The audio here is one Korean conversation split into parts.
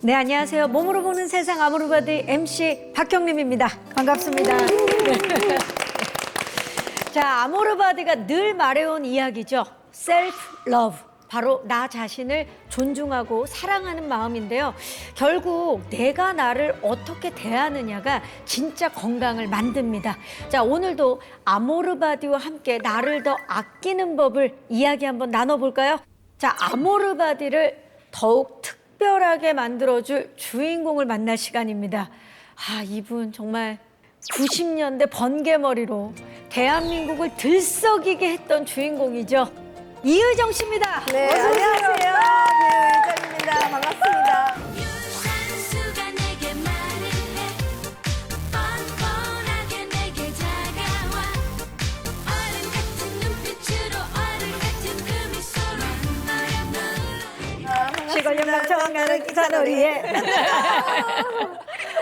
네, 안녕하세요. 몸으로 보는 세상 아모르바디 MC 박경림입니다. 반갑습니다. 자, 아모르바디가 늘 말해온 이야기죠. 셀프 러브. 바로 나 자신을 존중하고 사랑하는 마음인데요. 결국 내가 나를 어떻게 대하느냐가 진짜 건강을 만듭니다. 자, 오늘도 아모르바디와 함께 나를 더 아끼는 법을 이야기 한번 나눠볼까요? 자, 아모르바디를 더욱 특별하게 만들어줄 주인공을 만날 시간입니다. 아, 이분 정말 90년대 번개머리로 대한민국을 들썩이게 했던 주인공이죠. 이의정 씨입니다. 네, 어서 오세요. 안녕하세요. 배우 이정입니다. 반갑습니다. 유산수가 내게 말을 해 뻔뻔하게 내게 다가와 얼음 같은 눈빛으로 얼음 같은 그 미소로 너야 너 시골 영광처럼 가는 기차놀이에.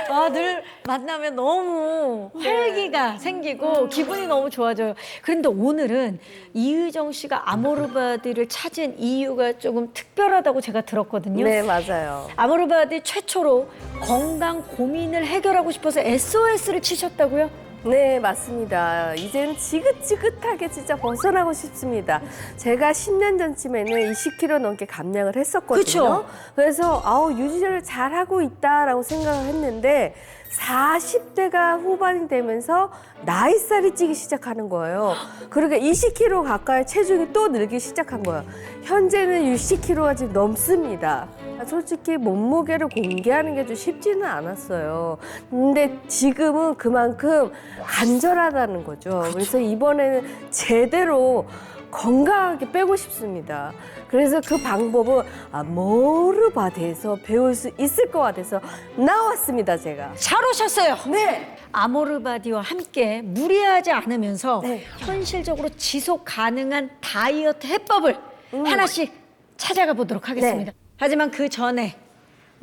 아, 늘 만나면 너무 활기가 생기고 기분이 너무 좋아져요. 그런데 오늘은 이의정 씨가 아모르바디를 찾은 이유가 조금 특별하다고 제가 들었거든요. 네, 맞아요. 아모르바디 최초로 건강 고민을 해결하고 싶어서 SOS를 치셨다고요? 네, 맞습니다. 이제는 지긋지긋하게 진짜 벗어나고 싶습니다. 제가 10년 전쯤에는 20kg 넘게 감량을 했었거든요. 그쵸? 그래서 유지를 잘하고 있다라고 생각을 했는데 40대가 후반이 되면서 나이살이 찌기 시작하는 거예요. 그러니까 20kg 가까이 체중이 또 늘기 시작한 거예요. 현재는 60kg가 지금 넘습니다. 솔직히 몸무게를 공개하는 게 좀 쉽지는 않았어요. 근데 지금은 그만큼 간절하다는 거죠. 그래서 이번에는 제대로 건강하게 빼고 싶습니다. 그래서 그 방법을 아모르바디에서 배울 수 있을 것 같아서 나왔습니다, 제가. 잘 오셨어요. 네. 아모르바디와 함께 무리하지 않으면서 네. 현실적으로 지속 가능한 다이어트 해법을 하나씩 찾아가 보도록 하겠습니다. 네. 하지만 그 전에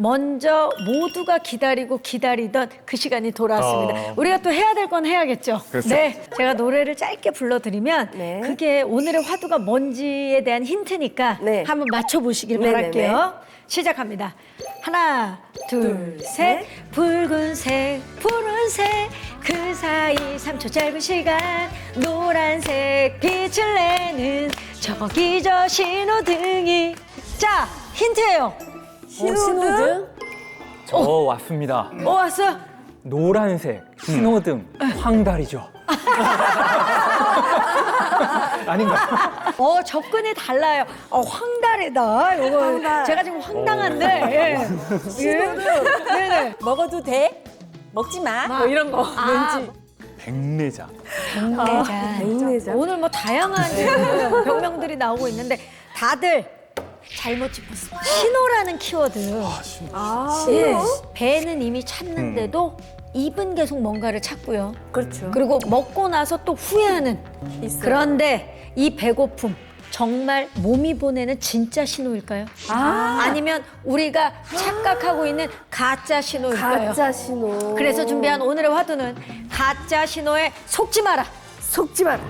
먼저 모두가 기다리던 그 시간이 돌아왔습니다. 우리가 또 해야 될 건 해야겠죠. 그렇죠. 네, 제가 노래를 짧게 불러드리면 네. 그게 오늘의 화두가 뭔지에 대한 힌트니까 네. 한번 맞춰보시길 네네네. 바랄게요. 시작합니다. 하나, 둘, 셋. 붉은색, 푸른색 그 사이 3초 짧은 시간 노란색 빛을 내는 저기 저 신호등이. 자, 힌트예요. 신호등? 저 왔습니다. 왔어? 노란색 신호등 황달이죠. 아닌가? 접근이 달라요. 황달이다. 요거 황달. 제가 지금 황당한데. 예. 신호등. 네네. 먹어도 돼? 먹지 마. 뭐 이런 거. 왠지. 백내장. 백내장. 오늘 뭐 다양한 지금 병명들이 나오고 있는데 다들 잘못 짚었어. 신호라는 키워드. 예. 배는 이미 찾는데도 입은 계속 뭔가를 찾고요. 그렇죠. 그리고 먹고 나서 또 후회하는. 있어요. 그런데 이 배고픔 정말 몸이 보내는 진짜 신호일까요? 아니면 우리가 착각하고 있는 가짜 신호일까요? 가짜 신호. 그래서 준비한 오늘의 화두는 가짜 신호에 속지 마라. 속지 마라.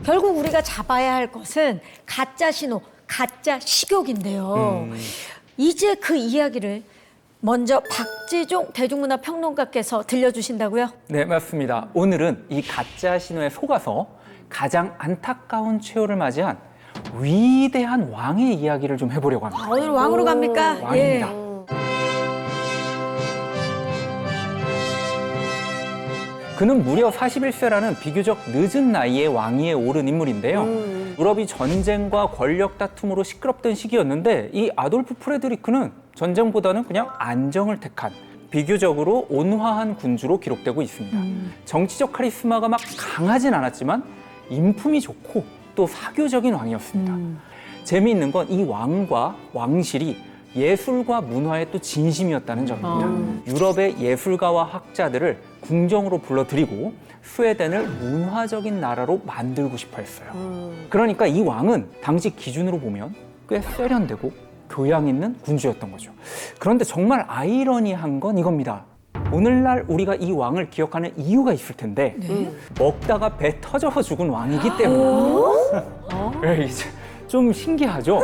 결국 우리가 잡아야 할 것은 가짜 신호, 가짜 식욕인데요. 이제 그 이야기를 먼저 박지종 대중문화평론가께서 들려주신다고요? 네, 맞습니다. 오늘은 이 가짜 신호에 속아서 가장 안타까운 최후를 맞이한 위대한 왕의 이야기를 좀 해보려고 합니다. 오늘 왕으로 갑니까? 왕입니다. 그는 무려 41세라는 비교적 늦은 나이에 왕위에 오른 인물인데요. 유럽이 전쟁과 권력 다툼으로 시끄럽던 시기였는데 이 아돌프 프레드리크는 전쟁보다는 그냥 안정을 택한 비교적으로 온화한 군주로 기록되고 있습니다. 정치적 카리스마가 막 강하진 않았지만 인품이 좋고 또 사교적인 왕이었습니다. 재미있는 건 이 왕과 왕실이 예술과 문화에 또 진심이었다는 점입니다. 유럽의 예술가와 학자들을 궁정으로 불러들이고 스웨덴을 문화적인 나라로 만들고 싶어 했어요. 그러니까 이 왕은 당시 기준으로 보면 꽤 세련되고 교양 있는 군주였던 거죠. 그런데 정말 아이러니한 건 이겁니다. 오늘날 우리가 이 왕을 기억하는 이유가 있을 텐데 먹다가 배 터져 죽은 왕이기 때문에 네, 이제 좀 신기하죠?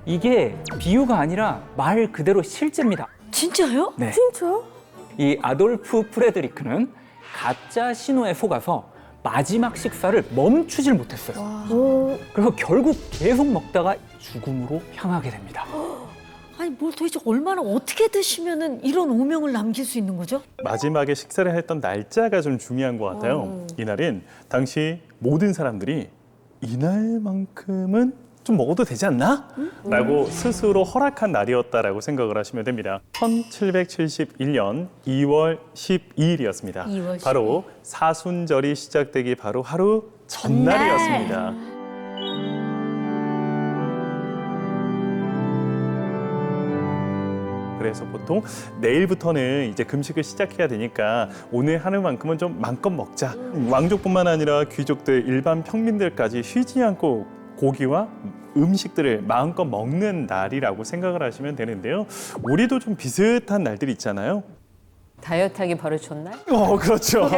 이게 비유가 아니라 말 그대로 실제입니다. 진짜요? 네. 진짜? 이 아돌프 프레드리크는 가짜 신호에 속아서 마지막 식사를 멈추질 못했어요. 그래서 결국 계속 먹다가 죽음으로 향하게 됩니다. 아니 뭘 도대체 얼마나 어떻게 드시면은 이런 오명을 남길 수 있는 거죠? 마지막에 식사를 했던 날짜가 좀 중요한 것 같아요. 이날은 당시 모든 사람들이 이날만큼은 좀 먹어도 되지 않나? 라고 스스로 허락한 날이었다라고 생각을 하시면 됩니다. 1771년 2월 12일이었습니다. 2월 12일. 바로 사순절이 시작되기 바로 하루 전날이었습니다. 그래서 보통 내일부터는 이제 금식을 시작해야 되니까 오늘 하루만큼은 좀 마음껏 먹자. 왕족뿐만 아니라 귀족들, 일반 평민들까지 쉬지 않고 고기와 음식들을 마음껏 먹는 날이라고 생각을 하시면 되는데요. 우리도 좀 비슷한 날들이 있잖아요. 다이어트하기 바로 좋날? 그렇죠.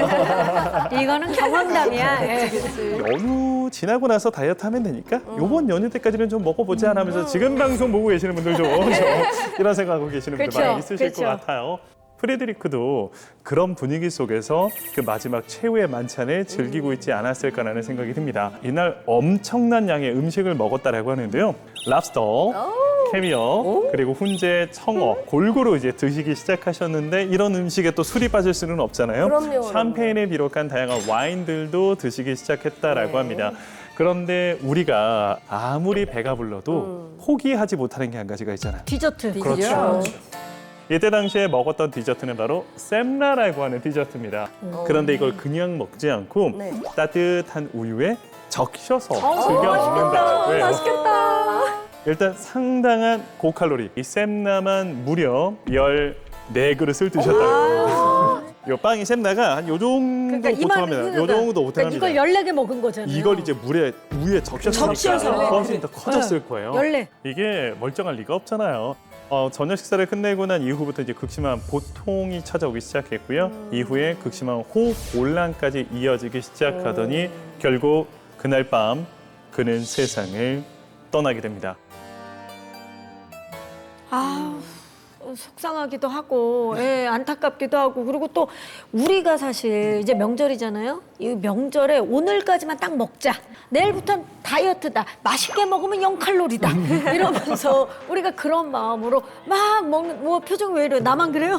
이거는 경험담이야. 예. 연휴 지나고 나서 다이어트 하면 되니까 요번 연휴 때까지는 좀 먹어보자 하면서 지금 방송 보고 계시는 분들도 이런 생각하고 계시는 분들 그쵸, 많이 있으실 그쵸. 것 같아요. 프레드리크도 그런 분위기 속에서 그 마지막 최후의 만찬을 즐기고 있지 않았을까라는 생각이 듭니다. 이날 엄청난 양의 음식을 먹었다라고 하는데요. 랍스터, 캐비어, 그리고 훈제, 청어 골고루 이제 드시기 시작하셨는데 이런 음식에 또 술이 빠질 수는 없잖아요. 그럼요. 샴페인을 비롯한 다양한 와인들도 드시기 시작했다라고 합니다. 그런데 우리가 아무리 배가 불러도 포기하지 못하는 게 한 가지가 있잖아요. 디저트. 그렇죠. 이때 당시에 먹었던 디저트는 바로 셈라라고 하는 디저트입니다. 그런데 이걸 그냥 먹지 않고 네. 따뜻한 우유에 적셔서 즐겨 먹는다고 해요. 맛있겠다. 일단 상당한 고칼로리, 이 셈라만 무려 14그릇을 드셨다고 합니다. 이 빵이 셈라가 한 요 정도 보통 합니다. 요 정도 보통 합니다. 이걸 14개 먹은 거잖아요. 이걸 이제 우유에 적셔서 훨씬 더 커졌을 거예요. 14. 이게 멀쩡할 리가 없잖아요. 저녁 식사를 끝내고 난 이후부터 이제 극심한 보통이 찾아오기 시작했고요. 이후에 극심한 호흡곤란까지 이어지기 시작하더니 결국 그날 밤 그는 세상을 떠나게 됩니다. 아, 속상하기도 하고, 예, 안타깝기도 하고, 그리고 또 우리가 사실 이제 명절이잖아요. 이 명절에 오늘까지만 딱 먹자. 내일부터는 다이어트다. 맛있게 먹으면 0칼로리다. 이러면서 우리가 그런 마음으로 막 먹는, 뭐 표정 왜 이래요? 나만 그래요?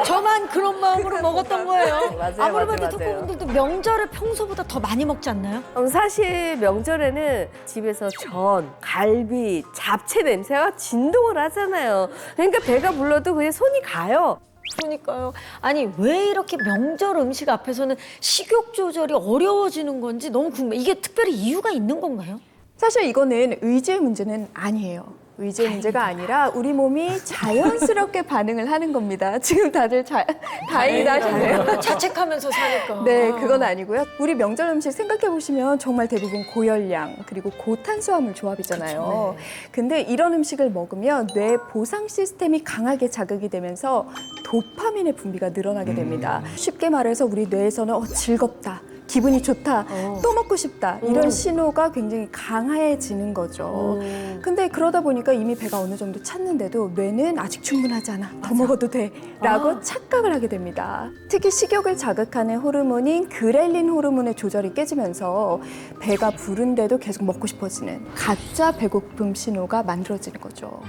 저만 그런 마음으로 먹었던 거예요. 맞아요, 아무리 맞아요, 봐도 맞아요. 특공분들도 명절에 평소보다 더 많이 먹지 않나요? 사실 명절에는 집에서 전, 갈비, 잡채 냄새가 진동을 하잖아요. 그러니까 배가 불러도 그냥 손이 가요. 그러니까요. 아니 왜 이렇게 명절 음식 앞에서는 식욕 조절이 어려워지는 건지 너무 궁금해. 이게 특별히 이유가 있는 건가요? 사실 이거는 의지의 문제는 아니에요. 의지의 문제가 아니라 우리 몸이 자연스럽게 반응을 하는 겁니다. 지금 다들 다행이다 하셨네요. 자책하면서 사니까. 네, 그건 아니고요. 우리 명절 음식 생각해 보시면 정말 대부분 고열량 그리고 고탄수화물 조합이잖아요. 근데 이런 음식을 먹으면 뇌 보상 시스템이 강하게 자극이 되면서 도파민의 분비가 늘어나게 됩니다. 쉽게 말해서 우리 뇌에서는 즐겁다. 기분이 좋다, 또 먹고 싶다 이런 신호가 굉장히 강해지는 거죠. 근데 그러다 보니까 이미 배가 어느 정도 찼는데도 뇌는 아직 충분하지 않아, 더 먹어도 돼 라고 착각을 하게 됩니다. 특히 식욕을 자극하는 호르몬인 그렐린 호르몬의 조절이 깨지면서 배가 부른데도 계속 먹고 싶어지는 가짜 배고픔 신호가 만들어지는 거죠.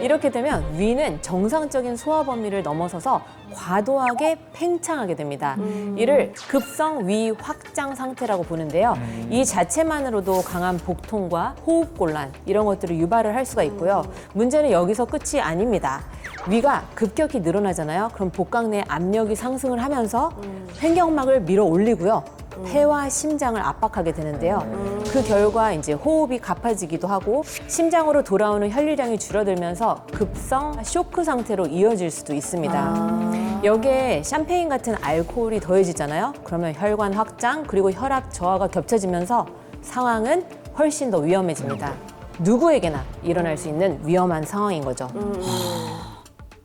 이렇게 되면 위는 정상적인 소화 범위를 넘어서서 과도하게 팽창하게 됩니다. 이를 급성 위 확장 상태라고 보는데요. 이 자체만으로도 강한 복통과 호흡곤란 이런 것들을 유발을 할 수가 있고요. 문제는 여기서 끝이 아닙니다. 위가 급격히 늘어나잖아요. 그럼 복강 내 압력이 상승을 하면서 횡격막을 밀어 올리고요. 폐와 심장을 압박하게 되는데요. 그 결과 이제 호흡이 가파지기도 하고 심장으로 돌아오는 혈류량이 줄어들면서 급성 쇼크 상태로 이어질 수도 있습니다. 여기에 샴페인 같은 알코올이 더해지잖아요. 그러면 혈관 확장 그리고 혈압 저하가 겹쳐지면서 상황은 훨씬 더 위험해집니다. 누구에게나 일어날 수 있는 위험한 상황인 거죠.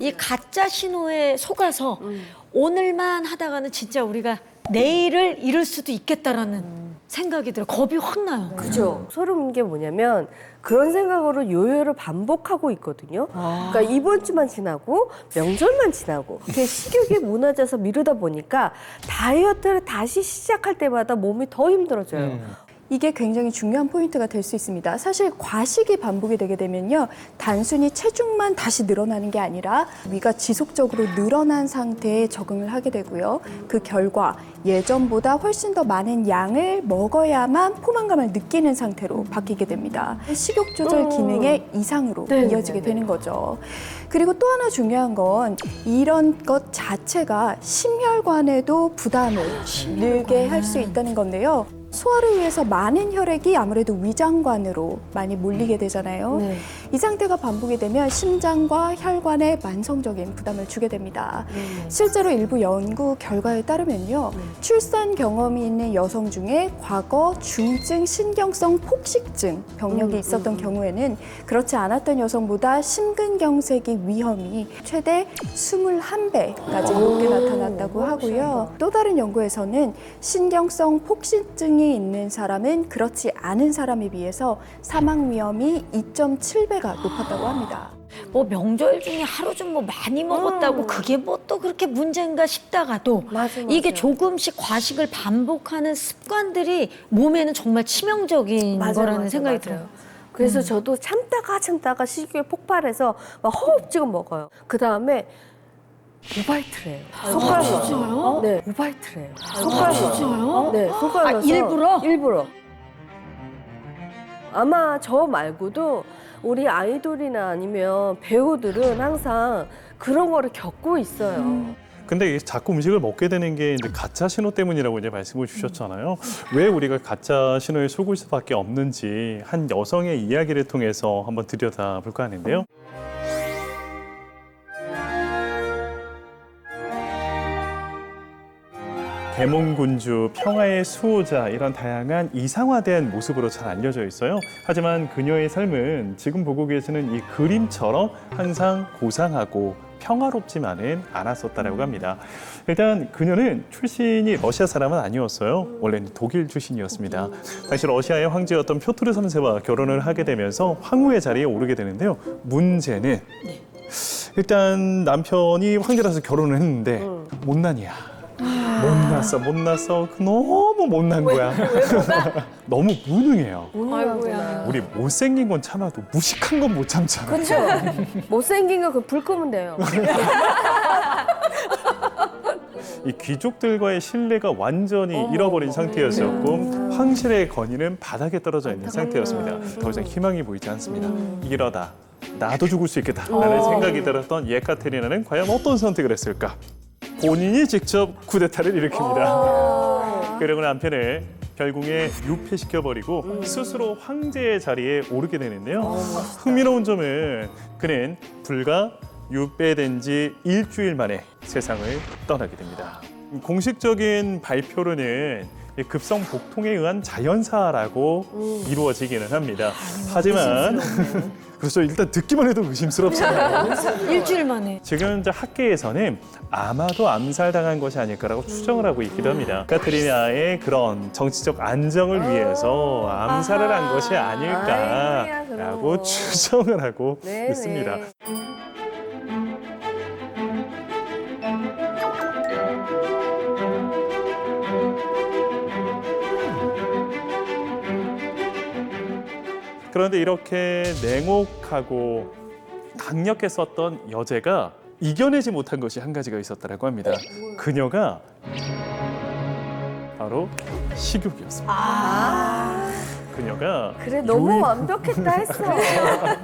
이 가짜 신호에 속아서 오늘만 하다가는 진짜 우리가 내일을 잃을 수도 있겠다라는 생각이 들어요. 겁이 확 나요. 그죠. 소름인 게 뭐냐면 그런 생각으로 요요를 반복하고 있거든요. 그러니까 이번 주만 지나고 명절만 지나고 그게 식욕이 무너져서 미루다 보니까 다이어트를 다시 시작할 때마다 몸이 더 힘들어져요. 이게 굉장히 중요한 포인트가 될 수 있습니다. 사실 과식이 반복이 되게 되면요. 단순히 체중만 다시 늘어나는 게 아니라 위가 지속적으로 늘어난 상태에 적응을 하게 되고요. 그 결과 예전보다 훨씬 더 많은 양을 먹어야만 포만감을 느끼는 상태로 바뀌게 됩니다. 식욕 조절 기능의 이상으로 이어지게 되는 거죠. 그리고 또 하나 중요한 건 이런 것 자체가 심혈관에도 부담을 늘게 할 수 있다는 건데요. 소화를 위해서 많은 혈액이 아무래도 위장관으로 많이 몰리게 되잖아요. 이 상태가 반복이 되면 심장과 혈관에 만성적인 부담을 주게 됩니다. 실제로 일부 연구 결과에 따르면요. 출산 경험이 있는 여성 중에 과거 중증 신경성 폭식증 병력이 있었던 경우에는 그렇지 않았던 여성보다 심근경색의 위험이 최대 21배까지 높게 나타났다고 하고요. 또 다른 연구에서는 신경성 폭식증이 있는 사람은 그렇지 않은 사람에 비해서 사망 위험이 2.7배가 높았다고 합니다. 뭐 명절 중에 하루 좀 뭐 많이 먹었다고 그게 뭐 또 그렇게 문제인가 싶다가도 이게 조금씩 과식을 반복하는 습관들이 몸에는 정말 치명적인 거라는 생각이 들어요. 그래서 저도 참다가 식욕이 폭발해서 막 허겁지겁 먹어요. 그 다음에 우바이트를 해요. 손가락으로. 진짜요? 네, 우바이트를 해요. 손가락으로. 진짜요? 네, 손가락으로. 일부러? 일부러. 아마 저 말고도 우리 아이돌이나 아니면 배우들은 항상 그런 거를 겪고 있어요. 근데 이게 자꾸 음식을 먹게 되는 게 이제 가짜 신호 때문이라고 이제 말씀을 주셨잖아요. 왜 우리가 가짜 신호에 속을 수밖에 없는지 한 여성의 이야기를 통해서 한번 들여다볼까 하는데요. 계몽군주, 평화의 수호자 이런 다양한 이상화된 모습으로 잘 알려져 있어요. 하지만 그녀의 삶은 지금 보고 계시는 이 그림처럼 항상 고상하고 평화롭지만은 않았었다라고 합니다. 일단 그녀는 출신이 러시아 사람은 아니었어요. 원래는 독일 출신이었습니다. 당시 러시아의 황제였던 표트르 3세와 결혼을 하게 되면서 황후의 자리에 오르게 되는데요. 문제는 일단 남편이 황제라서 결혼을 했는데 못난이야. 못났어. 너무 못난 거야. 너무 무능해요. 아이고야. 우리 못생긴 건 참아도 무식한 건 못 참잖아. 그렇죠. 못생긴 거 그 불 끄면 돼요. 이 귀족들과의 신뢰가 완전히 잃어버린 상태였었고 황실의 권위는 바닥에 떨어져 있는 상태였습니다. 더 이상 희망이 보이지 않습니다. 이러다 나도 죽을 수 있겠다라는 생각이 들었던 예카테리나는 과연 어떤 선택을 했을까? 본인이 직접 쿠데타를 일으킵니다. 그리고 남편을 결국에 유폐시켜버리고 스스로 황제의 자리에 오르게 되는데요. 흥미로운 점은 그는 불과 유폐된 지 일주일 만에 세상을 떠나게 됩니다. 공식적인 발표로는 급성 복통에 의한 자연사라고 이루어지기는 합니다. 하지만 그래서 일단 듣기만 해도 의심스럽잖아요. 일주일 만에. 지금 이제 학계에서는 아마도 암살당한 것이 아닐까라고 추정을 하고 있기도 합니다. 카트리나의 그런 정치적 안정을 위해서 암살을 한 것이 아닐까라고 아이고야, 추정을 하고 네네. 있습니다. 그런데 이렇게 냉혹하고 강력했었던 여제가 이겨내지 못한 것이 한 가지가 있었다고 합니다. 그녀가 바로 식욕이었습니다. 그녀가 그래, 너무 완벽했다 했어.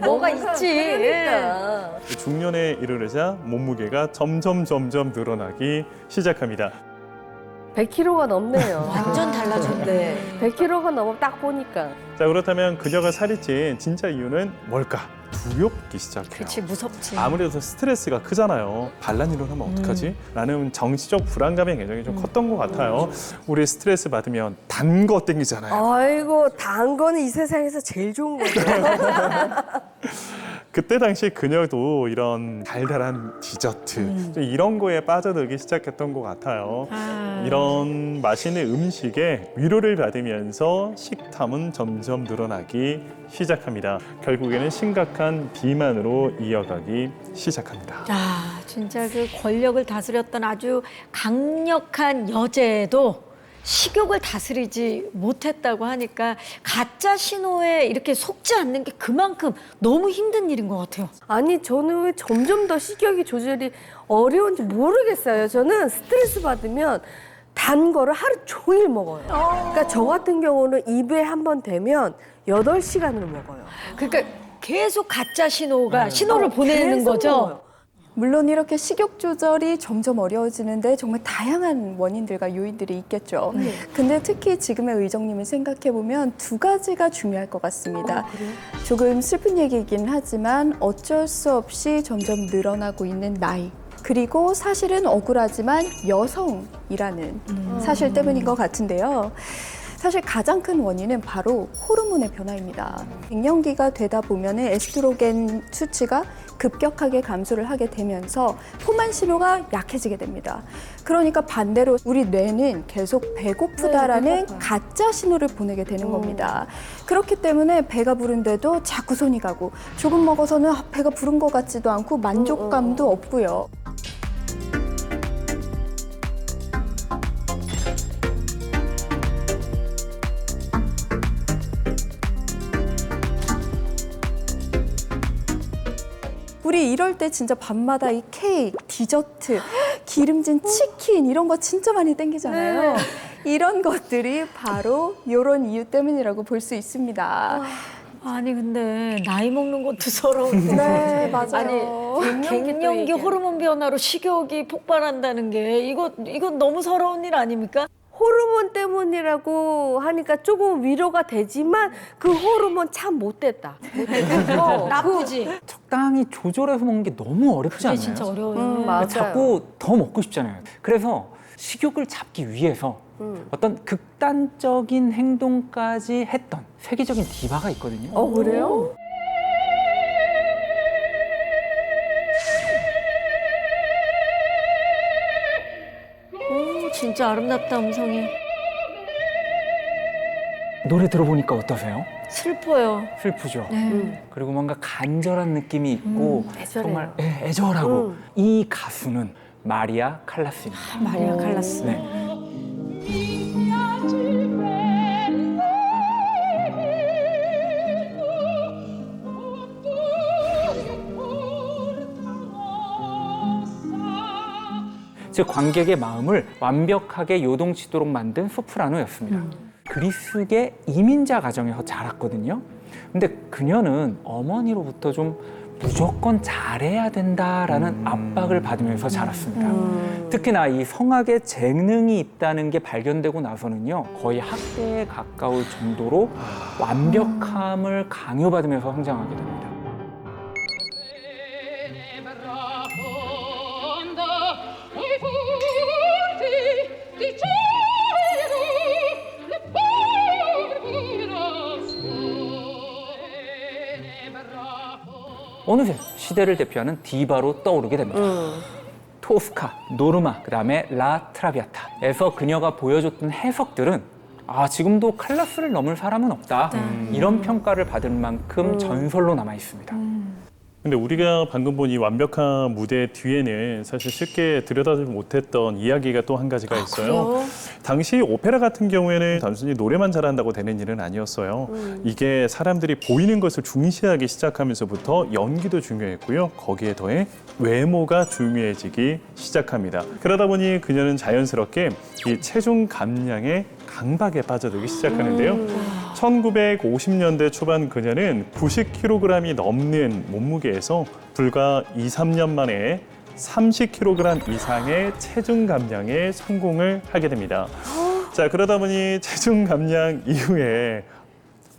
뭐가 있지. 그러니까. 중년에 이르르자 몸무게가 점점 늘어나기 시작합니다. 100kg가 넘네요. 완전 달라졌네. 100kg가 넘어 딱 보니까. 자, 그렇다면 그녀가 살이 찐 진짜 이유는 뭘까? 두렵기 시작해요. 그렇지, 무섭지. 아무래도 스트레스가 크잖아요. 반란 일어나면 어떡하지? 라는 정치적 불안감의 개념이 좀 컸던 것 같아요. 우리 스트레스 받으면 단 거 땡기잖아요. 아이고, 단 거는 이 세상에서 제일 좋은 거죠. 그때 당시 그녀도 이런 달달한 디저트 좀 이런 거에 빠져들기 시작했던 것 같아요. 이런 맛있는 음식에 위로를 받으면서 식탐은 점점 늘어나기 시작합니다. 결국에는 심각한 비만으로 이어가기 시작합니다. 야, 진짜 그 권력을 다스렸던 아주 강력한 여제도 식욕을 다스리지 못했다고 하니까 가짜 신호에 이렇게 속지 않는 게 그만큼 너무 힘든 일인 것 같아요. 아니, 저는 왜 점점 더 식욕이 조절이 어려운지 모르겠어요. 저는 스트레스 받으면 단 거를 하루 종일 먹어요. 그러니까 저 같은 경우는 입에 한 번 대면 8시간을 먹어요. 그러니까 계속 가짜 신호가 신호를 보내는 계속 거죠. 먹어요. 물론 이렇게 식욕 조절이 점점 어려워지는데 정말 다양한 원인들과 요인들이 있겠죠. 근데 특히 지금의 의정님을 생각해 보면 두 가지가 중요할 것 같습니다. 조금 슬픈 얘기이긴 하지만 어쩔 수 없이 점점 늘어나고 있는 나이. 그리고 사실은 억울하지만 여성이라는 사실 때문인 것 같은데요. 사실 가장 큰 원인은 바로 호르몬의 변화입니다. 갱년기가 되다 보면은 에스트로겐 수치가 급격하게 감소를 하게 되면서 포만 신호가 약해지게 됩니다. 그러니까 반대로 우리 뇌는 계속 배고프다라는 가짜 신호를 보내게 되는 겁니다. 그렇기 때문에 배가 부른데도 자꾸 손이 가고 조금 먹어서는 배가 부른 것 같지도 않고 만족감도 없고요. 우리 이럴 때 진짜 밤마다 이 케이크, 디저트, 기름진 치킨 이런 거 진짜 많이 땡기잖아요. 이런 것들이 바로 이런 이유 때문이라고 볼 수 있습니다. 아니 근데 나이 먹는 것도 서러운데. 네, 맞아요. 아니 갱년기 호르몬 변화로 식욕이 폭발한다는 게 이건 너무 서러운 일 아닙니까? 호르몬 때문이라고 하니까 조금 위로가 되지만 그 호르몬 참 못됐다. 나쁘지. 적당히 조절해서 먹는 게 너무 어렵지 그게 않나요? 진짜 어려워요. 맞아요. 자꾸 더 먹고 싶잖아요. 그래서 식욕을 잡기 위해서 어떤 극단적인 행동까지 했던 세계적인 디바가 있거든요. 그래요? 오, 진짜 아름답다 음성이. 노래 들어보니까 어떠세요? 슬퍼요. 슬프죠. 네. 그리고 뭔가 간절한 느낌이 있고 애절해요. 정말 애절하고 이 가수는 마리아 칼라스입니다. 마리아 칼라스. 네. 즉 관객의 마음을 완벽하게 요동치도록 만든 소프라노였습니다. 그리스계 이민자 가정에서 자랐거든요. 근데 그녀는 어머니로부터 좀 무조건 잘해야 된다라는 압박을 받으면서 자랐습니다. 특히나 이 성악에 재능이 있다는 게 발견되고 나서는요, 거의 학대에 가까울 정도로 완벽함을 강요받으면서 성장하게 됩니다. 어느새 시대를 대표하는 디바로 떠오르게 됩니다. 토스카, 노르마, 그다음에 라 트라비아타에서 그녀가 보여줬던 해석들은 지금도 칼라스를 넘을 사람은 없다. 이런 평가를 받을 만큼 전설로 남아 있습니다. 근데 우리가 방금 본 이 완벽한 무대 뒤에는 사실 쉽게 들여다보지 못했던 이야기가 또 한 가지가 있어요. 당시 오페라 같은 경우에는 단순히 노래만 잘한다고 되는 일은 아니었어요. 이게 사람들이 보이는 것을 중시하기 시작하면서부터 연기도 중요했고요. 거기에 더해 외모가 중요해지기 시작합니다. 그러다 보니 그녀는 자연스럽게 이 체중 감량에 강박에 빠져들기 시작하는데요. 1950년대 초반 그녀는 90kg이 넘는 몸무게에서 불과 2, 3년 만에 30kg 이상의 체중 감량에 성공을 하게 됩니다. 자, 그러다 보니 체중 감량 이후에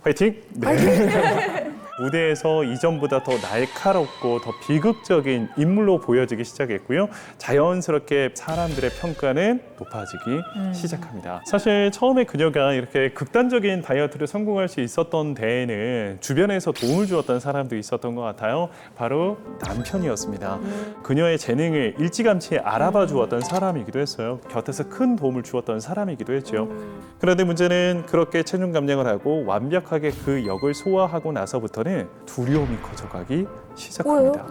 화이팅! 네. 무대에서 이전보다 더 날카롭고 더 비극적인 인물로 보여지기 시작했고요. 자연스럽게 사람들의 평가는 높아지기 시작합니다. 사실 처음에 그녀가 이렇게 극단적인 다이어트를 성공할 수 있었던 데에는 주변에서 도움을 주었던 사람도 있었던 것 같아요. 바로 남편이었습니다. 그녀의 재능을 일찌감치 알아봐 주었던 사람이기도 했어요. 곁에서 큰 도움을 주었던 사람이기도 했죠. 그런데 문제는 그렇게 체중 감량을 하고 완벽하게 그 역을 소화하고 나서부터는 두려움이 커져가기 시작합니다.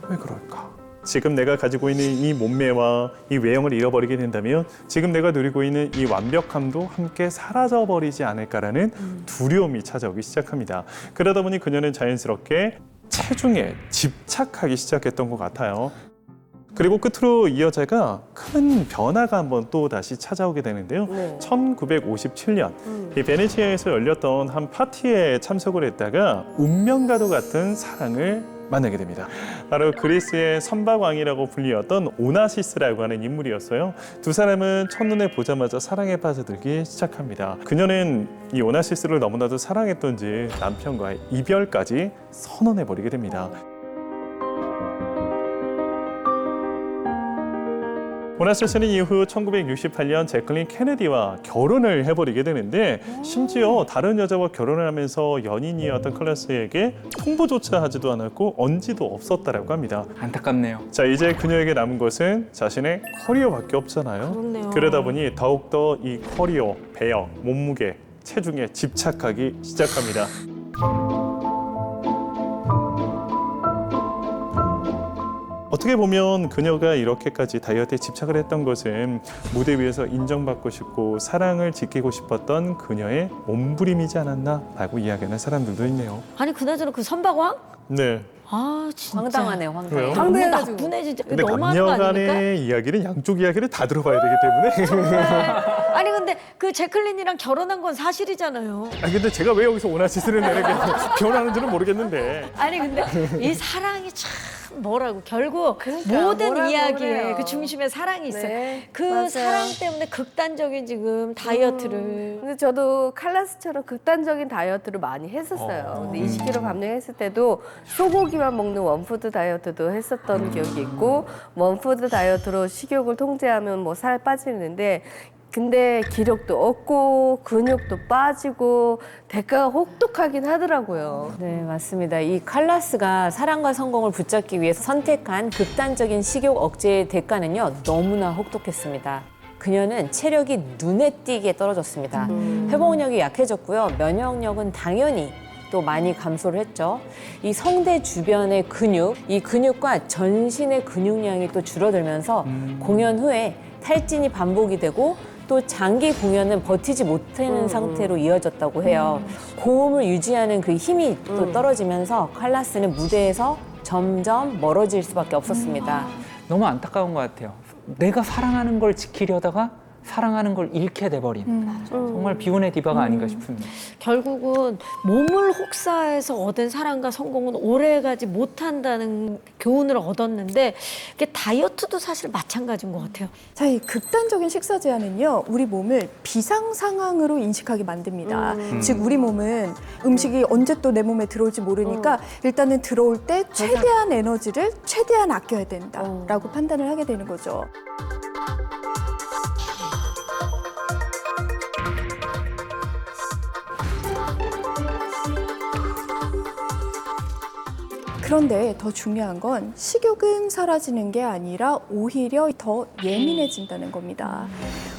왜 그럴까? 지금 내가 가지고 있는 이 몸매와 이 외형을 잃어버리게 된다면 지금 내가 누리고 있는 이 완벽함도 함께 사라져버리지 않을까라는 두려움이 찾아오기 시작합니다. 그러다 보니 그녀는 자연스럽게 체중에 집착하기 시작했던 것 같아요. 그리고 끝으로 이 여자가 큰 변화가 한번 또 다시 찾아오게 되는데요. 1957년 이 베네치아에서 열렸던 한 파티에 참석을 했다가 운명과도 같은 사랑을 만나게 됩니다. 바로 그리스의 선박왕이라고 불리었던 오나시스라고 하는 인물이었어요. 두 사람은 첫눈에 보자마자 사랑에 빠져들기 시작합니다. 그녀는 이 오나시스를 너무나도 사랑했던지 남편과의 이별까지 선언해버리게 됩니다. 오나시스는 이후 1968년 제클린 케네디와 결혼을 해버리게 되는데 심지어 다른 여자와 결혼을 하면서 연인이었던 클라스에게 통보조차 하지도 않았고 언지도 없었다라고 합니다. 안타깝네요. 자, 이제 그녀에게 남은 것은 자신의 커리어밖에 없잖아요. 그렇네요. 그러다 보니 더욱더 이 커리어, 배역, 몸무게, 체중에 집착하기 시작합니다. 어떻게 보면 그녀가 이렇게까지 다이어트에 집착을 했던 것은 무대 위에서 인정받고 싶고 사랑을 지키고 싶었던 그녀의 몸부림이지 않았나라고 이야기하는 사람들도 있네요. 아니 그나저나 그 선박왕? 네. 아 진짜. 황당하네요, 황당해. 왜요? 너무 황당해가지고. 나쁘네 진짜. 근데 너무하는 거 아닙니까? 남녀간의 이야기는 양쪽 이야기를 다 들어봐야 되기 때문에. 아니 근데 그 제클린이랑 결혼한 건 사실이잖아요. 아 근데 제가 왜 여기서 오나시스를 내게 변하는지는 모르겠는데. 아니 근데 이 사랑이 참 뭐라고 결국 그러니까, 모든 뭐라고 이야기에 그래요. 그 중심에 사랑이 있어요. 네, 그 맞아요. 사랑 때문에 극단적인 지금 다이어트를 근데 저도 칼라스처럼 극단적인 다이어트를 많이 했었어요. 근데 20kg 감량했을 때도 소고기만 먹는 원푸드 다이어트도 했었던 기억이 있고 원푸드 다이어트로 식욕을 통제하면 뭐 살 빠지는데 근데 기력도 없고 근육도 빠지고 대가가 혹독하긴 하더라고요. 네, 맞습니다. 이 칼라스가 사랑과 성공을 붙잡기 위해서 선택한 극단적인 식욕 억제의 대가는요, 너무나 혹독했습니다. 그녀는 체력이 눈에 띄게 떨어졌습니다. 회복력이 약해졌고요. 면역력은 당연히 또 많이 감소를 했죠. 이 성대 주변의 근육, 이 근육과 전신의 근육량이 또 줄어들면서 공연 후에 탈진이 반복이 되고 또 장기 공연은 버티지 못하는 상태로 이어졌다고 해요. 고음을 유지하는 그 힘이 또 떨어지면서 칼라스는 무대에서 점점 멀어질 수밖에 없었습니다. 너무 안타까운 것 같아요. 내가 사랑하는 걸 지키려다가 사랑하는 걸 잃게 돼버린 정말 비운의 디바가 아닌가 싶습니다. 결국은 몸을 혹사해서 얻은 사랑과 성공은 오래가지 못한다는 교훈을 얻었는데 이게 다이어트도 사실 마찬가지인 것 같아요. 자, 이 극단적인 식사 제한은요, 우리 몸을 비상 상황으로 인식하게 만듭니다. 즉, 우리 몸은 음식이 언제 또 내 몸에 들어올지 모르니까 일단은 들어올 때 최대한 에너지를 최대한 아껴야 된다라고 판단을 하게 되는 거죠. 그런데 더 중요한 건 식욕은 사라지는 게 아니라 오히려 더 예민해진다는 겁니다.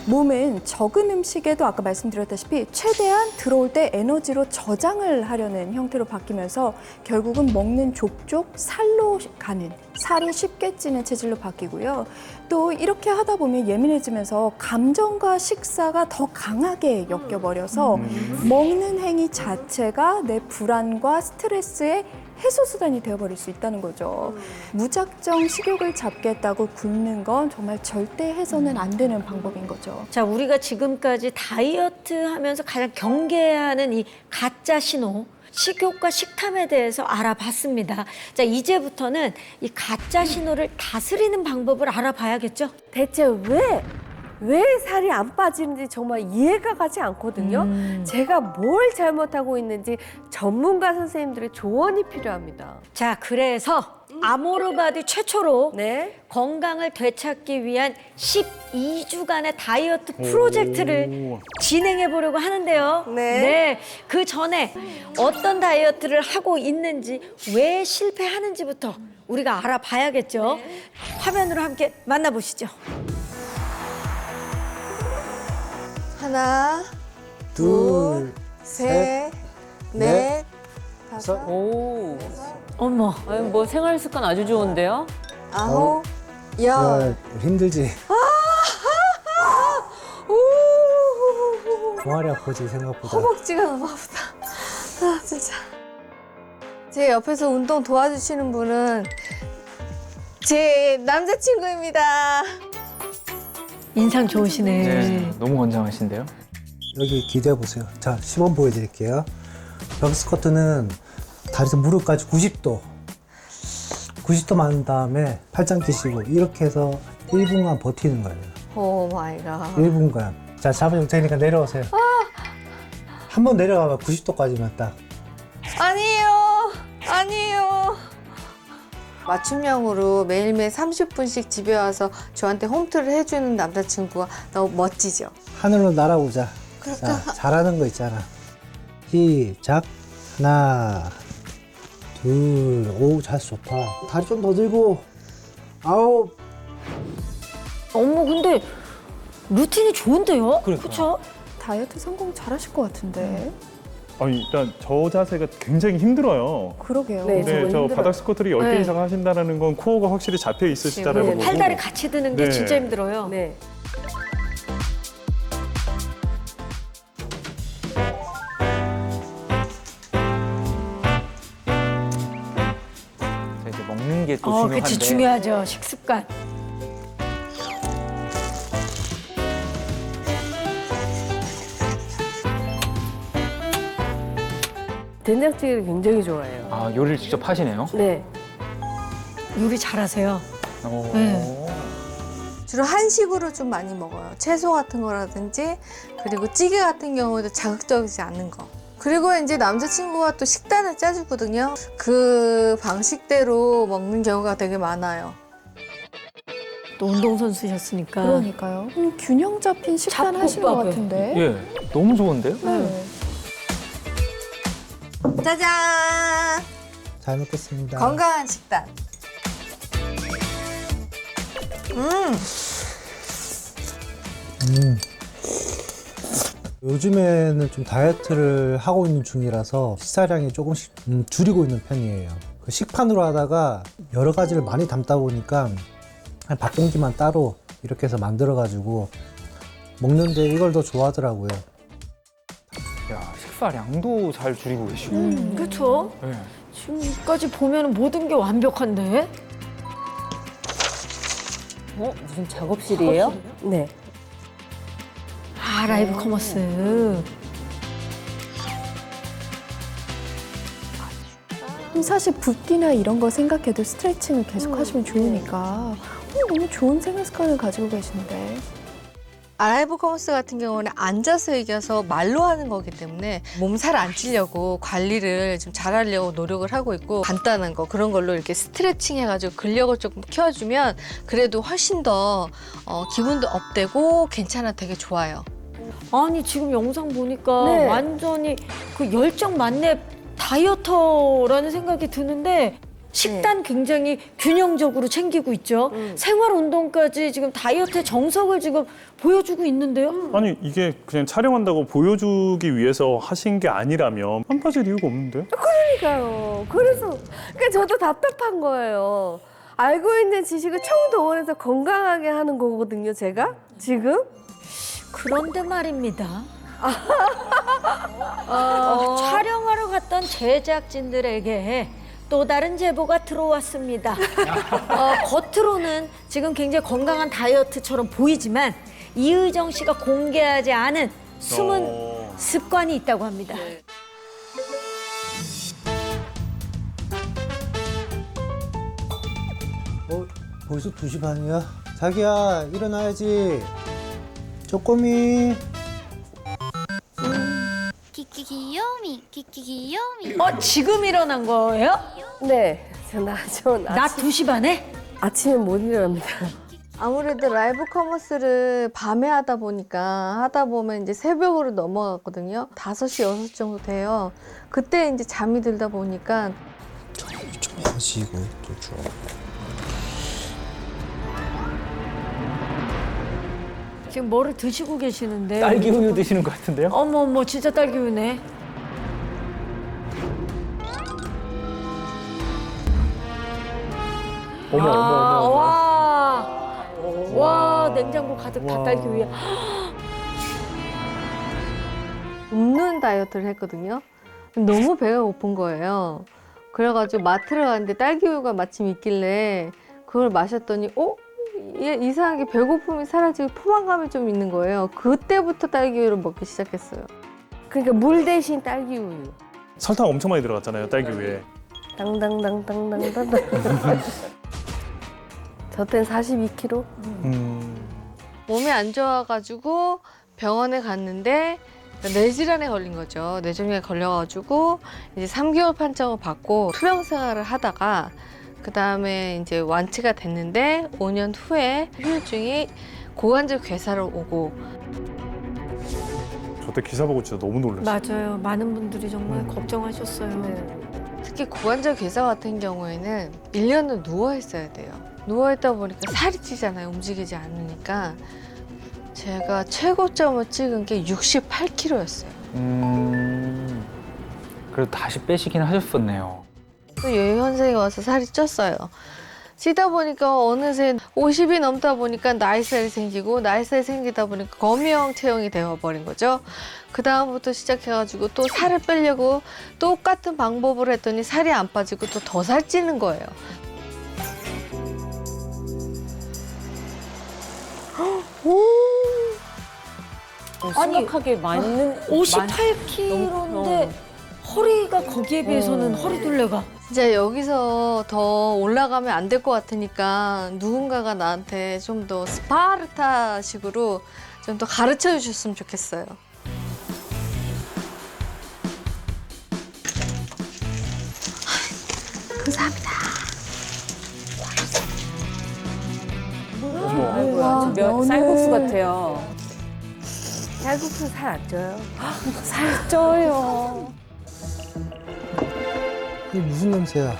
몸은 적은 음식에도 아까 말씀드렸다시피 최대한 들어올 때 에너지로 저장을 하려는 형태로 바뀌면서 결국은 먹는 족족 살로 가는, 살이 쉽게 찌는 체질로 바뀌고요. 또 이렇게 하다 보면 예민해지면서 감정과 식사가 더 강하게 엮여버려서 먹는 행위 자체가 내 불안과 스트레스의 해소수단이 되어버릴 수 있다는 거죠. 무작정 식욕을 잡겠다고 굶는 건 정말 절대 해서는 안 되는 방법인 거죠. 자, 우리가 지금까지 다이어트 하면서 가장 경계해야 하는 이 가짜 신호. 식욕과 식탐에 대해서 알아봤습니다. 자, 이제부터는 이 가짜 신호를 다스리는 방법을 알아봐야겠죠? 대체 왜 살이 안 빠지는지 정말 이해가 가지 않거든요. 제가 뭘 잘못하고 있는지 전문가 선생님들의 조언이 필요합니다. 자, 그래서 아모르바디 최초로 네. 건강을 되찾기 위한 12주간의 다이어트 프로젝트를 진행해 보려고 하는데요. 네. 그 전에 어떤 다이어트를 하고 있는지, 왜 실패하는지부터 우리가 알아봐야겠죠. 화면으로 함께 만나보시죠. 하나, 둘, 셋, 넷, 다섯, 오, 어머. 아유, 뭐 생활 습관 아주 좋은데요? 아홉, 열. 야, 힘들지? 종아리 아프지 생각보다. 허벅지가 너무 아프다. 아, 진짜. 제 옆에서 운동 도와주시는 분은 제 남자친구입니다. 인상 좋으시네. 너무 건장하신데요? 여기 기대해 보세요. 자, 시범 보여드릴게요. 벽 스쿼트는 다리에서 무릎까지 90도. 90도 만 다음에 팔짱 끼시고 이렇게 해서 1분간 버티는 거예요. 오 마이 갓. 1분간. 자, 잡아줄 테니까 내려오세요. 한 번 내려가면 90도까지만 딱. 아니에요. 맞춤형으로 매일매일 30분씩 집에 와서 저한테 홈트를 해주는 남자친구가 너무 멋지죠? 하늘로 날아오자. 자, 잘하는 거 있잖아. 시작. 하나, 둘, 오, 자세 좋다. 다리 좀 더 들고. 아홉. 어머, 근데 루틴이 좋은데요? 그러니까요. 그렇죠? 다이어트 성공 잘하실 것 같은데. 아니, 일단 저 자세가 굉장히 힘들어요. 그러게요. 네, 네, 저거 저 힘들어요. 바닥 스쿼트를 10개 네. 이상 하신다는 건 코어가 확실히 잡혀 있으시다라는 네, 거고. 팔다리 같이 드는 게 네. 진짜 힘들어요. 네. 자, 이제 먹는 게 또 중요한데. 그치, 중요하죠. 식습관. 된장찌개를 굉장히 좋아해요. 아, 요리를 직접 하시네요? 네. 요리 잘하세요. 오. 네. 주로 한식으로 좀 많이 먹어요. 채소 같은 거라든지 그리고 찌개 같은 경우도 자극적이지 않은 거. 그리고 이제 남자친구가 또 식단을 짜주거든요. 그 방식대로 먹는 경우가 되게 많아요. 또 운동선수셨으니까. 그러니까요. 균형 잡힌 식단 하시는 것 잡곡밥을. 같은데. 예, 너무 좋은데요? 네. 짜잔! 잘 먹겠습니다. 건강한 식단. 요즘에는 좀 다이어트를 하고 있는 중이라서 식사량이 조금씩 줄이고 있는 편이에요. 그 식판으로 하다가 여러 가지를 많이 담다 보니까 한 밥 공기만 따로 이렇게 해서 만들어가지고 먹는데 이걸 더 좋아하더라고요. 야, 식사량도 잘 줄이고 계시고. 그렇죠. 네. 지금까지 보면 모든 게 완벽한데. 무슨 작업실이에요? 네. 아, 라이브 커머스. 사실 붓기나 이런 거 생각해도 스트레칭을 계속 하시면 좋으니까 너무 좋은 생활 습관을 가지고 계신데. 아라이브 커머스 같은 경우는 앉아서 이겨서 말로 하는 거기 때문에 몸살 안 찌려고 관리를 좀 잘하려고 노력을 하고 있고, 간단한 거 그런 걸로 이렇게 스트레칭 해가지고 근력을 조금 키워주면 그래도 훨씬 더 기분도 업되고 괜찮아, 되게 좋아요. 아니, 지금 영상 보니까 네. 완전히 그 열정 만렙 다이어터라는 생각이 드는데 식단 굉장히 균형적으로 챙기고 있죠. 생활 운동까지 지금 다이어트의 정석을 지금 보여주고 있는데요. 아니, 이게 그냥 촬영한다고 보여주기 위해서 하신 게 아니라면 안 빠질 이유가 없는데? 그러니까요. 그래서 저도 답답한 거예요. 알고 있는 지식을 총동원해서 건강하게 하는 거거든요, 제가 지금. 그런데 말입니다. 촬영하러 갔던 제작진들에게 또 다른 제보가 들어왔습니다. 겉으로는 지금 굉장히 건강한 다이어트처럼 보이지만 이의정 씨가 공개하지 않은 숨은 습관이 있다고 합니다. 벌써 2시 반이야? 자기야, 일어나야지. 쪼꼬미. 키키 귀요미 키키 귀요미 지금 일어난 거예요? 네, 전 낮 2시 반에? 아침에 못 일어납니다. 아무래도 라이브 커머스를 밤에 하다 보면 이제 새벽으로 넘어갔거든요. 5시, 6시 정도 돼요. 그때 이제 잠이 들다 보니까 좀 해야지, 이거 또 좀. 지금 뭐를 드시고 계시는데? 딸기 우유 드시는 것 같은데요? 어머 진짜 딸기 우유네. 어머, 어머, 어머, 어머. 와 냉장고 가득 다 딸기 우유. 굶는 다이어트를 했거든요. 너무 배가 고픈 거예요. 그래가지고 마트를 갔는데 딸기 우유가 마침 있길래 그걸 마셨더니 얘 이상하게 배고픔이 사라지고 포만감이 좀 있는 거예요. 그때부터 딸기 우유를 먹기 시작했어요. 그러니까 물 대신 딸기 우유. 설탕 엄청 많이 들어갔잖아요, 딸기 우유에. 당당당당당당. 저 땐 42kg. 몸이 안 좋아가지고 병원에 갔는데 뇌질환에 걸린 거죠. 뇌종양에 걸려가지고 이제 3개월 판정을 받고 투병 생활을 하다가 그 다음에 이제 완치가 됐는데 5년 후에 후유증이 고관절 괴사를 오고 저때 기사 보고 진짜 너무 놀랐어요. 맞아요. 많은 분들이 정말 걱정하셨어요. 특히 고관절 괴사 같은 경우에는 1년을 누워 있어야 돼요. 누워 있다 보니까 살이 찌잖아요. 움직이지 않으니까. 제가 최고점을 찍은 게 68kg였어요. 그래도 다시 빼시긴 하셨었네요. 또 여유 현상이 와서 살이 쪘어요. 찌다 보니까 어느새 50이 넘다 보니까 나이살이 생기고 나이살이 생기다 보니까 거미형 체형이 되어버린 거죠. 그 다음부터 시작해가지고 또 살을 빼려고 똑같은 방법을 했더니 살이 안 빠지고 또 더 살찌는 거예요. 심각하게 많은 58kg인데 허리가 거기에 비해서는 허리둘레가. 진짜 여기서 더 올라가면 안 될 것 같으니까 누군가가 나한테 좀 더 스파르타식으로 좀 더 가르쳐 주셨으면 좋겠어요. 감사합니다. 쌀국수 같아요. 쌀국수 살 안 쪄요. 쪄요. 이게 무슨 냄새야?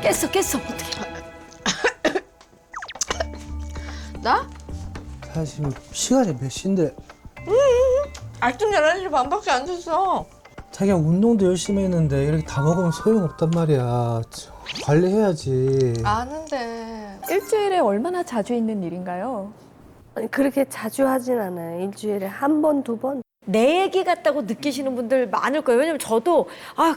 깼어 어떻게? 나? 사실 시간이 몇 시인데 아침 11시 반밖에 안 됐어. 자기가 운동도 열심히 했는데 이렇게 다 먹으면 소용없단 말이야. 관리해야지. 아는데. 일주일에 얼마나 자주 있는 일인가요? 아니, 그렇게 자주 하진 않아요. 일주일에 한 번, 2번. 내 얘기 같다고 느끼시는 분들 많을 거예요. 왜냐면 저도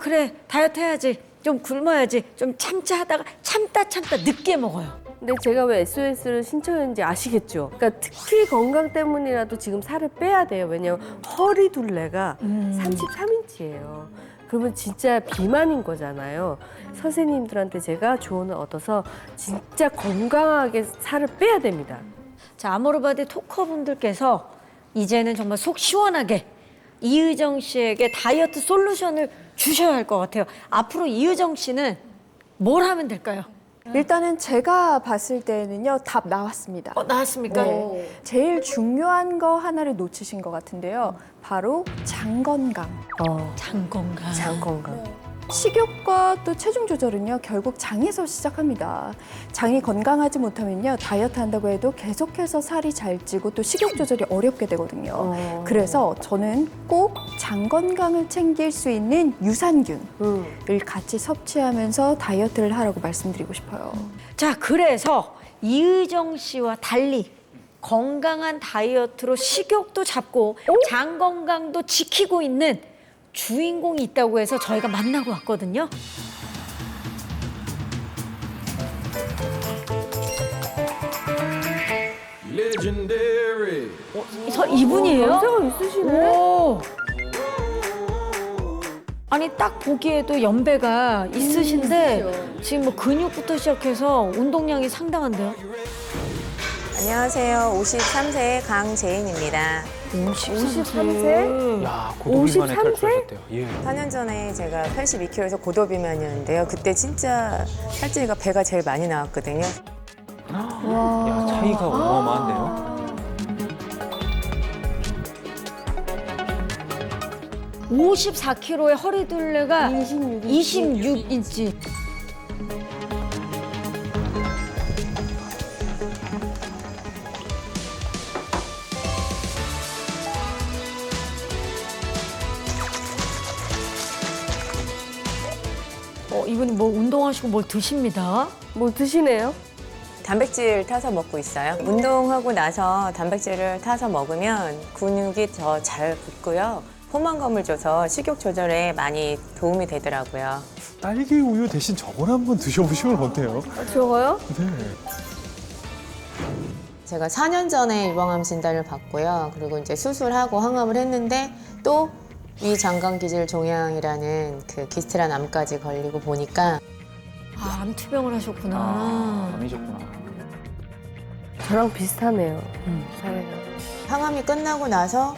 그래 다이어트 해야지, 좀 굶어야지, 좀 참자 하다가 참다 늦게 먹어요. 근데 제가 왜 SOS를 신청했는지 아시겠죠? 그러니까 특히 건강 때문이라도 지금 살을 빼야 돼요. 왜냐면 허리 둘레가 33인치예요. 그러면 진짜 비만인 거잖아요. 선생님들한테 제가 조언을 얻어서 진짜 건강하게 살을 빼야 됩니다. 자, 아모르바디 토커분들께서 이제는 정말 속 시원하게 이의정 씨에게 다이어트 솔루션을 주셔야 할 것 같아요. 앞으로 이의정 씨는 뭘 하면 될까요? 일단은 제가 봤을 때는요, 답 나왔습니다. 나왔습니까? 네. 제일 중요한 거 하나를 놓치신 것 같은데요. 바로 장 건강. 장 건강. 장 건강. 식욕과 또 체중 조절은요, 결국 장에서 시작합니다. 장이 건강하지 못하면요, 다이어트 한다고 해도 계속해서 살이 잘 찌고 또 식욕 조절이 어렵게 되거든요. 그래서 저는 꼭 장 건강을 챙길 수 있는 유산균을 같이 섭취하면서 다이어트를 하라고 말씀드리고 싶어요. 자, 그래서 이의정 씨와 달리 건강한 다이어트로 식욕도 잡고 장 건강도 지키고 있는 주인공이 있다고 해서 저희가 만나고 왔거든요. 이분이에요? 연세가 있으시네. 오. 아니 딱 보기에도 연배가 있으신데 지금 뭐 근육부터 시작해서 운동량이 상당한데요? 안녕하세요. 53세의 강재인입니다. 53세? 야, 고도비만에 53세? 탈출하셨대요. 예. 4년 전에 제가 82kg에서 고도비만이었는데요. 그때 진짜 살찌니까 배가 제일 많이 나왔거든요. 야, 차이가 어마어마한데요. 54kg의 허리둘레가 26인치. 이분이 뭐 운동하시고 뭘 드십니다. 뭐 드시네요? 단백질 타서 먹고 있어요. 운동하고 나서 단백질을 타서 먹으면 근육이 더 잘 붙고요. 포만감을 줘서 식욕 조절에 많이 도움이 되더라고요. 딸기 우유 대신 저걸 한번 드셔보시면 어때요? 저거요? 네. 제가 4년 전에 유방암 진단을 받고요. 그리고 이제 수술하고 항암을 했는데 또 위장강기질 종양이라는 그 기스트란 암까지 걸리고 보니까 암투병을 하셨구나. 아니셨구나. 저랑 비슷하네요. 사례가. 항암이 끝나고 나서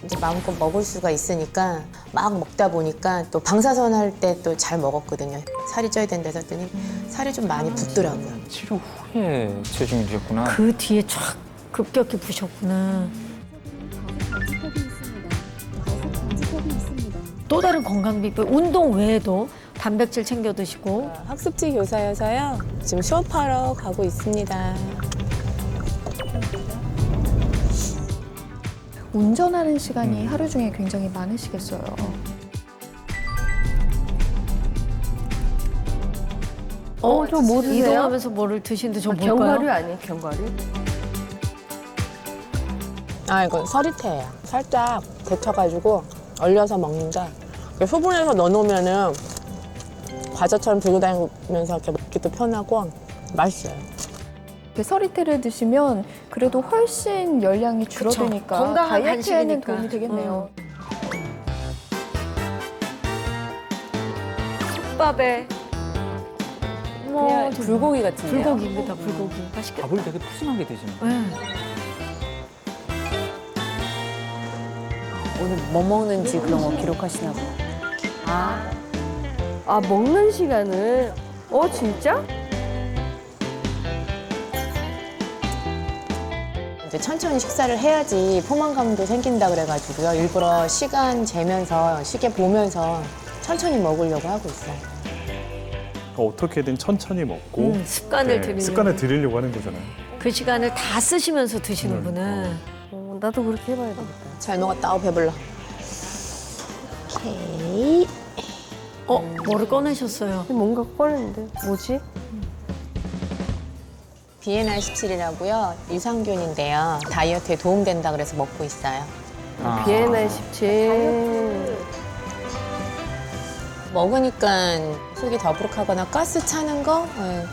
이제 마음껏 먹을 수가 있으니까 막 먹다 보니까 또 방사선 할 때 또 잘 먹었거든요. 살이 쪄야 된다 했더니 살이 좀 많이 붙더라고요. 치료 후에 체중이 드셨구나. 그 뒤에 촥 급격히 부셨구나. 또 다른 건강 비법, 운동 외에도 단백질 챙겨 드시고. 학습지 교사여서요. 지금 수업하러 가고 있습니다. 운전하는 시간이 하루 중에 굉장히 많으시겠어요. 저 뭐 드세요? 이동하면서 뭐를 드시는데 저 뭘까요? 견과류 아니에요, 견과류? 아, 이건 서리태예요. 살짝 데쳐가지고 얼려서 먹는데 소분해서 넣어놓으면은 과자처럼 들고 다니면서 이렇게 먹기도 편하고 맛있어요. 서리태를 드시면 그래도 훨씬 열량이 줄어드니까 건강한 다이어트에는 간식이니까. 도움이 되겠네요. 솥밥에 그냥 불고기 같은데요. 불고기입니다. 불고기 맛있겠다. 밥을 되게 푸짐하게 드시는 거예요. 네. 오늘 뭐 먹는지 그런 거 기록하시나 봐요. 아, 먹는 시간을. 진짜? 이제 천천히 식사를 해야지 포만감도 생긴다 그래가지고요. 일부러 시간 재면서 시계 보면서 천천히 먹으려고 하고 있어요. 어떻게든 천천히 먹고 습관을 들이려고. 습관을 들이려고 하는 거잖아요. 그 시간을 다 쓰시면서 드시는구나. 나도 그렇게 해봐야 돼. 잘 먹었다. 배불러. 오케이. 뭐를 꺼내셨어요? 뭔가 꺼냈는데. 뭐지? BNR17이라고요. 유산균인데요. 다이어트에 도움된다 그래서 먹고 있어요. BNR 17. 먹으니까 속이 더부룩하거나 가스 차는 거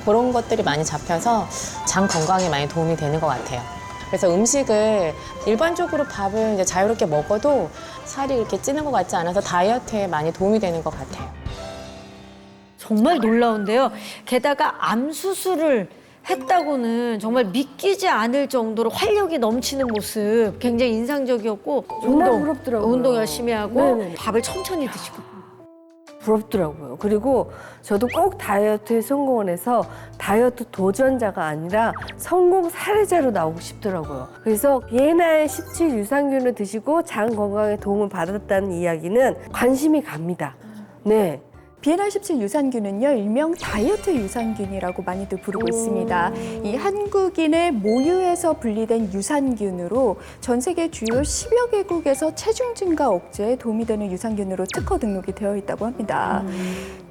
그런 것들이 많이 잡혀서 장 건강에 많이 도움이 되는 것 같아요. 그래서 음식을 일반적으로 밥을 이제 자유롭게 먹어도 살이 이렇게 찌는 것 같지 않아서 다이어트에 많이 도움이 되는 것 같아요. 정말 놀라운데요. 게다가 암 수술을 했다고는 정말 믿기지 않을 정도로 활력이 넘치는 모습 굉장히 인상적이었고 정말 부럽더라고요. 운동 열심히 하고 네네. 밥을 천천히 드시고. 부럽더라고요. 그리고 저도 꼭 다이어트에 성공을 해서 다이어트 도전자가 아니라 성공 사례자로 나오고 싶더라고요. 그래서 BNR 17 유산균을 드시고 장 건강에 도움을 받았다는 이야기는 관심이 갑니다. 네. BNR17 유산균은요, 일명 다이어트 유산균이라고 많이들 부르고 있습니다. 이 한국인의 모유에서 분리된 유산균으로 전 세계 주요 10여 개국에서 체중 증가 억제에 도움이 되는 유산균으로 특허 등록이 되어 있다고 합니다.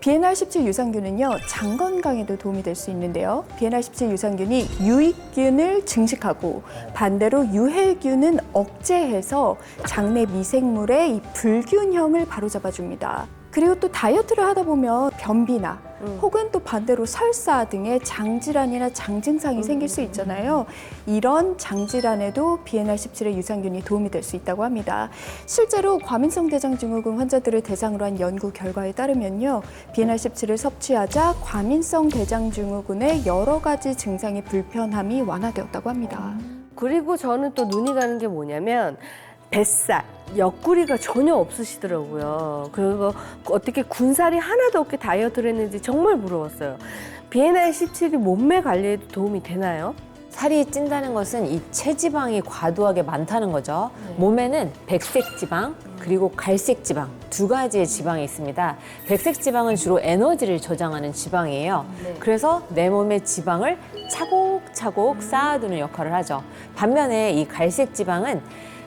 BNR17 유산균은요, 장 건강에도 도움이 될 수 있는데요. BNR17 유산균이 유익균을 증식하고 반대로 유해균은 억제해서 장내 미생물의 이 불균형을 바로잡아줍니다. 그리고 또 다이어트를 하다 보면 변비나 혹은 또 반대로 설사 등의 장질환이나 장증상이 생길 수 있잖아요. 이런 장질환에도 BNR17의 유산균이 도움이 될 수 있다고 합니다. 실제로 과민성 대장증후군 환자들을 대상으로 한 연구 결과에 따르면요. BNR17을 섭취하자 과민성 대장증후군의 여러 가지 증상의 불편함이 완화되었다고 합니다. 그리고 저는 또 눈이 가는 게 뭐냐면 뱃살, 옆구리가 전혀 없으시더라고요. 그리고 어떻게 군살이 하나도 없게 다이어트를 했는지 정말 부러웠어요. BNR17이 몸매 관리에도 도움이 되나요? 살이 찐다는 것은 이 체지방이 과도하게 많다는 거죠. 몸에는 백색 지방 그리고 갈색 지방 두 가지의 지방이 있습니다. 백색 지방은 주로 에너지를 저장하는 지방이에요. 그래서 내 몸의 지방을 차곡차곡 쌓아두는 역할을 하죠. 반면에 이 갈색 지방은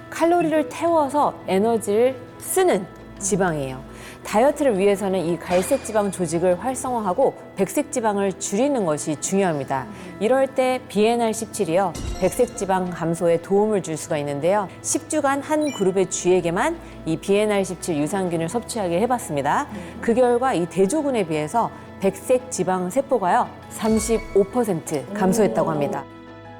칼로리를 태워서 에너지를 쓰는 지방이에요. 다이어트를 위해서는 이 갈색 지방 조직을 활성화하고 백색 지방을 줄이는 것이 중요합니다. 이럴 때 BNR17이요. 백색 지방 감소에 도움을 줄 수가 있는데요. 10주간 한 그룹의 쥐에게만 이 BNR17 유산균을 섭취하게 해봤습니다. 그 결과 이 대조군에 비해서 백색 지방 세포가요. 35% 감소했다고 합니다.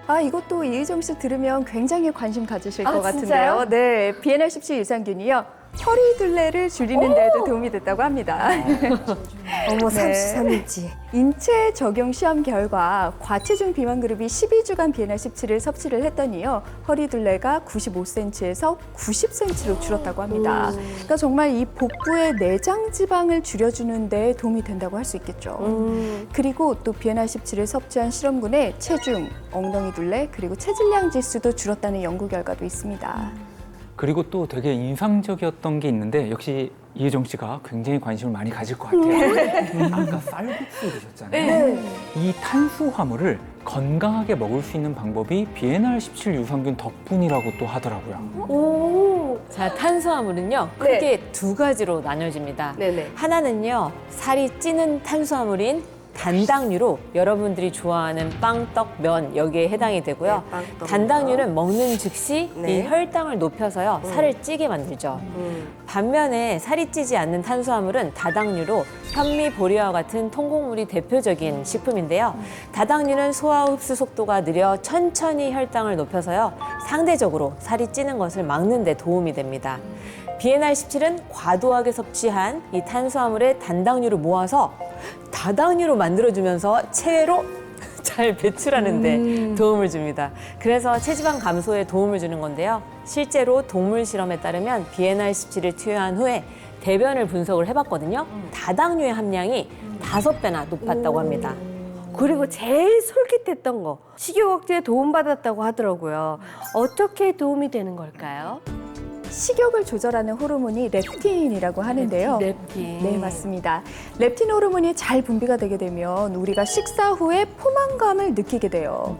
아, 이것도 이의정 씨 들으면 굉장히 관심 가지실 것 같은데요. 진짜요? 네, BNR17 유산균이요. 혈위둘레를 줄이는 데에도 도움이 됐다고 합니다. 어머, 네. 33일째. 인체 적용 시험 결과 과체중 비만 그룹이 12주간 BNR17을 섭취를 했더니요. 허리둘레가 95cm에서 90cm로 줄었다고 합니다. 그러니까 정말 이 복부의 내장 지방을 줄여주는 데 도움이 된다고 할 수 있겠죠. 그리고 또 BNR17을 섭취한 실험군의 체중, 엉덩이 둘레, 그리고 체질량 지수도 줄었다는 연구 결과도 있습니다. 그리고 또 되게 인상적이었던 게 있는데 역시 이혜정 씨가 굉장히 관심을 많이 가질 것 같아요. 아까 쌀국수 드셨잖아요. 이 탄수화물을 건강하게 먹을 수 있는 방법이 BNR17 유산균 덕분이라고 또 하더라고요. 자, 탄수화물은요. 크게 두 가지로 나뉘어집니다. 네네. 하나는요. 살이 찌는 탄수화물인 단당류로 여러분들이 좋아하는 빵, 떡, 면 여기에 해당이 되고요. 네, 빵, 떡, 단당류는 먹는 즉시 네. 이 혈당을 높여서요. 살을 찌게 만들죠. 반면에 살이 찌지 않는 탄수화물은 다당류로 현미, 보리와 같은 통곡물이 대표적인 식품인데요. 다당류는 소화 흡수 속도가 느려 천천히 혈당을 높여서요. 상대적으로 살이 찌는 것을 막는 데 도움이 됩니다. BNR17은 과도하게 섭취한 이 탄수화물의 단당류를 모아서 다당류로 만들어주면서 체외로 잘 배출하는 데 도움을 줍니다. 그래서 체지방 감소에 도움을 주는 건데요. 실제로 동물 실험에 따르면 BNR17을 투여한 후에 대변을 분석을 해봤거든요. 다당류의 함량이 5배나 높았다고 합니다. 그리고 제일 솔깃했던 거, 식욕 억제에 도움받았다고 하더라고요. 어떻게 도움이 되는 걸까요? 식욕을 조절하는 호르몬이 렙틴이라고 하는데요. 렙틴. 네, 맞습니다. 렙틴 호르몬이 잘 분비가 되게 되면 우리가 식사 후에 포만감을 느끼게 돼요.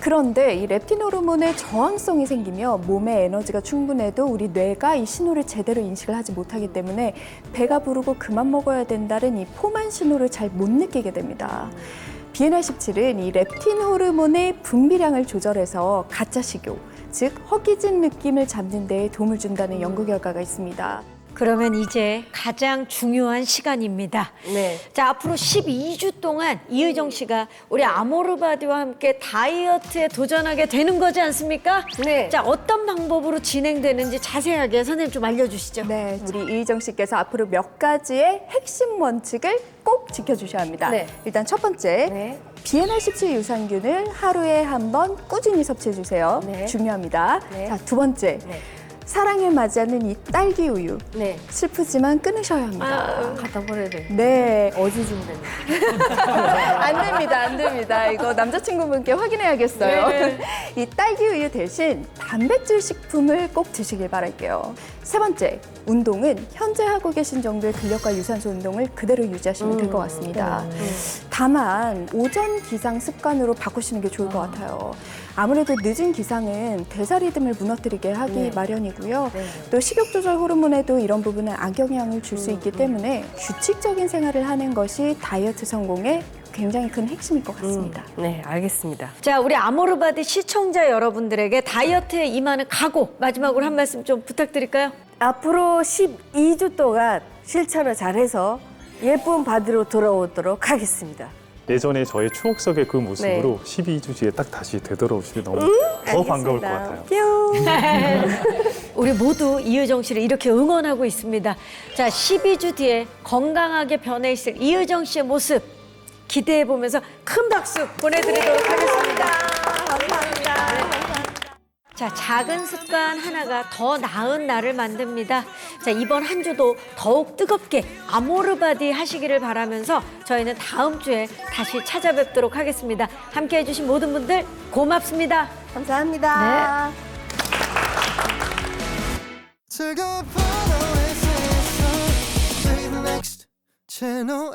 그런데 이 렙틴 호르몬의 저항성이 생기며 몸에 에너지가 충분해도 우리 뇌가 이 신호를 제대로 인식을 하지 못하기 때문에 배가 부르고 그만 먹어야 된다는 이 포만 신호를 잘 못 느끼게 됩니다. BNR17은 이 렙틴 호르몬의 분비량을 조절해서 가짜 식욕, 즉 허기진 느낌을 잡는 데 도움을 준다는 연구 결과가 있습니다. 그러면 이제 가장 중요한 시간입니다. 네. 자, 앞으로 12주 동안 이의정 씨가 우리 아모르바디와 함께 다이어트에 도전하게 되는 거지 않습니까? 네. 자, 어떤 방법으로 진행되는지 자세하게 선생님 좀 알려주시죠. 네, 우리 이의정 씨께서 앞으로 몇 가지의 핵심 원칙을 꼭 지켜주셔야 합니다. 네. 일단 첫 번째, 네. BNR17 유산균을 하루에 한 번 꾸준히 섭취해 주세요. 네. 중요합니다. 네. 자, 두 번째, 네. 사랑을 맞이하는 이 딸기 우유. 네. 슬프지만 끊으셔야 합니다. 갖다 버려야 돼. 네. 어지 좀 되네. 안 됩니다, 안 됩니다. 이거 남자친구분께 확인해야겠어요. 네. 이 딸기 우유 대신 단백질 식품을 꼭 드시길 바랄게요. 세 번째, 운동은 현재 하고 계신 정도의 근력과 유산소 운동을 그대로 유지하시면 될 것 같습니다. 다만 오전 기상 습관으로 바꾸시는 게 좋을 것 같아요. 아무래도 늦은 기상은 대사 리듬을 무너뜨리게 하기 마련이고요. 또 식욕 조절 호르몬에도 이런 부분은 악영향을 줄 수 있기 때문에 규칙적인 생활을 하는 것이 다이어트 성공의 굉장히 큰 핵심일 것 같습니다. 네, 알겠습니다. 자, 우리 아모르바디 시청자 여러분들에게 다이어트에 임하는 각오 마지막으로 한 말씀 좀 부탁드릴까요? 앞으로 12주 동안 실천을 잘해서 예쁜 바디로 돌아오도록 하겠습니다. 예전에 저의 추억 속의 그 모습으로 12주 뒤에 딱 다시 되돌아오시면 너무 더 반가울 것 같아요. 우리 모두 이유정 씨를 이렇게 응원하고 있습니다. 자, 12주 뒤에 건강하게 변해 있을 이유정 씨의 모습 기대해 보면서 큰 박수 보내드리도록 하겠습니다. 감사합니다. 자, 작은 습관 하나가 더 나은 나를 만듭니다. 자, 이번 한 주도 더욱 뜨겁게 아모르바디 하시기를 바라면서 저희는 다음 주에 다시 찾아뵙도록 하겠습니다. 함께 해주신 모든 분들 고맙습니다. 감사합니다. 즐거운 오아시스에서 Play the next channel